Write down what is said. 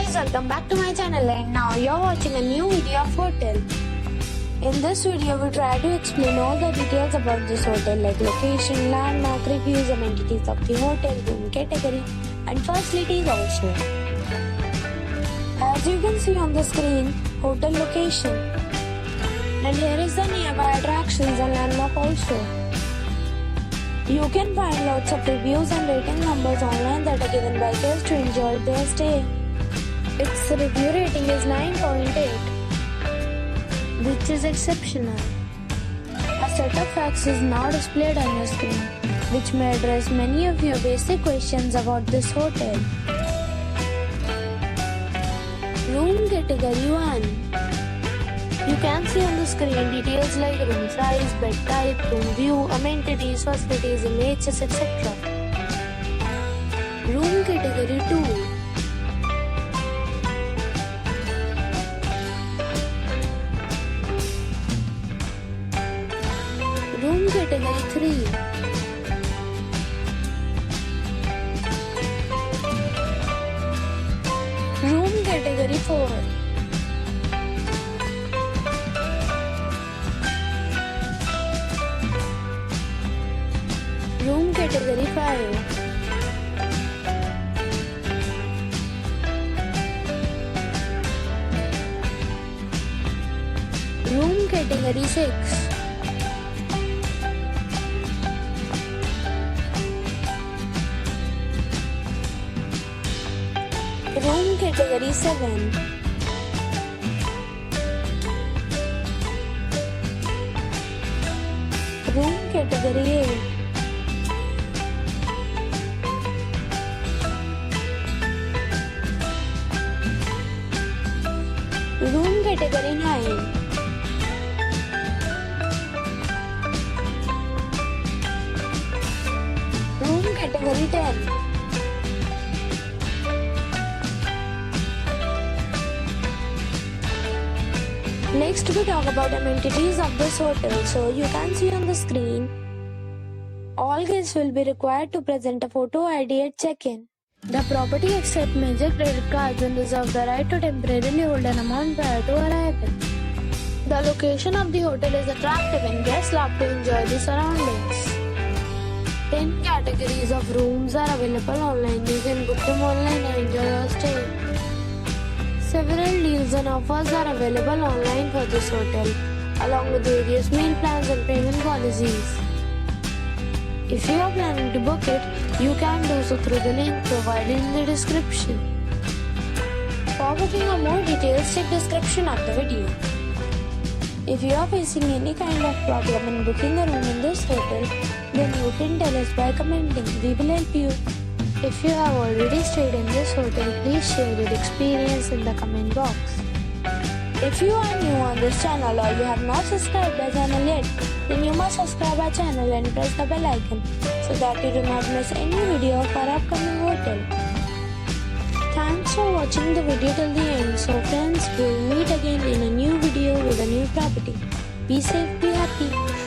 guys, welcome back to my channel, and now you're watching a new video of hotel. In this video, we try to explain all the details about this hotel like location, landmark, reviews, amenities of the hotel, room category and facilities also. As you can see on the screen, hotel location. And here is the nearby attractions and landmark also. You can find lots of reviews and rating numbers online that are given by guests to enjoy their stay. Its review rating is 9.8, which is exceptional. A set of facts is now displayed on your screen, which may address many of your basic questions about this hotel. Room category 1. You can see on the screen details like room size, bed type, room view, amenities, facilities, images, etc. Room category 2. Room category 3. Room category 4. Room category 5. Room category 6. Room category 7. Room category 8. Room category 9. Room category 10. Next we talk about amenities of this hotel. So you can see on the screen, all guests will be required to present a photo ID at check-in. The property accepts major credit cards and reserves the right to temporarily hold an amount prior to arrival. The location of the hotel is attractive and guests love to enjoy the surroundings. 10 categories of rooms are available online. You can book them online and enjoy your stay. Several deals and offers are available online for this hotel, along with various meal plans and payment policies. If you are planning to book it, you can do so through the link provided in the description. For booking or more details, check description of the video. If you are facing any kind of problem in booking a room in this hotel, then you can tell us by commenting. We will help you. If you have already stayed in this hotel, please share your experience in the comment box. If you are new on this channel or you have not subscribed our channel yet, then you must subscribe our channel and press the bell icon so that you do not miss any video of our upcoming hotel. Thanks for watching the video till the end. So friends, we will meet again in a new video with a new property. Be safe, be happy.